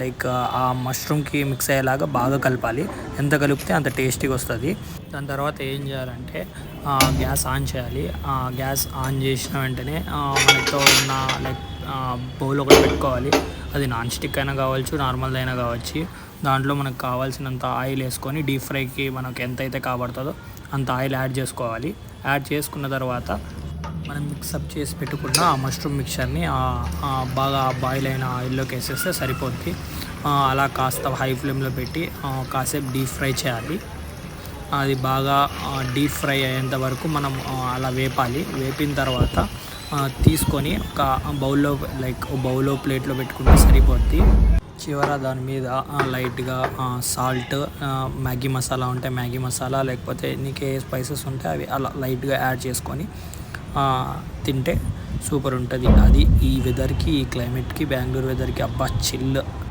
Like ఆ మష్రూమ్కి mix అయ్యేలాగా బాగా కలపాలి. ఎంత కలిపితే అంత టేస్టీగా వస్తుంది. దాని తర్వాత ఏం చేయాలంటే గ్యాస్ ఆన్ చేయాలి. గ్యాస్ ఆన్ చేసిన వెంటనే మనతో ఉన్న లైక్ బౌల్ ఒకటి పెట్టుకోవాలి. అది నాన్ స్టిక్ అయినా కావచ్చు, నార్మల్ అయినా కావచ్చు. దాంట్లో మనకు కావాల్సినంత ఆయిల్ వేసుకొని డీప్ ఫ్రైకి మనకు ఎంతైతే కాబడుతుందో అంత ఆయిల్ యాడ్ చేసుకోవాలి. యాడ్ చేసుకున్న తర్వాత మనం మిక్సప్ చేసి పెట్టుకున్న ఆ మష్రూమ్ మిక్చర్ని బాగా బాయిల్ అయిన ఆయిల్లోకి వేసేస్తే సరిపోద్ది. అలా కాస్త హై ఫ్లేమ్లో పెట్టి కాసేపు డీప్ ఫ్రై చేయాలి. అది బాగా డీప్ ఫ్రై అయ్యేంత వరకు మనం అలా వేపాలి. వేపిన తర్వాత తీసుకొని ఒక బౌల్లో ప్లేట్లో పెట్టుకుంటే సరిపోద్ది. చివర దాని మీద లైట్గా సాల్ట్, మ్యాగీ మసాలా ఉంటే మ్యాగీ మసాలా, లేకపోతే నీకు ఏ స్పైసెస్ ఉంటే అవి అలా లైట్గా యాడ్ చేసుకొని తింటే సూపర్ ఉంటుంది. అది ఈ వెదర్కి, ఈ క్లైమేట్కి, బెంగళూరు వెదర్కి అబ్బా చిల్.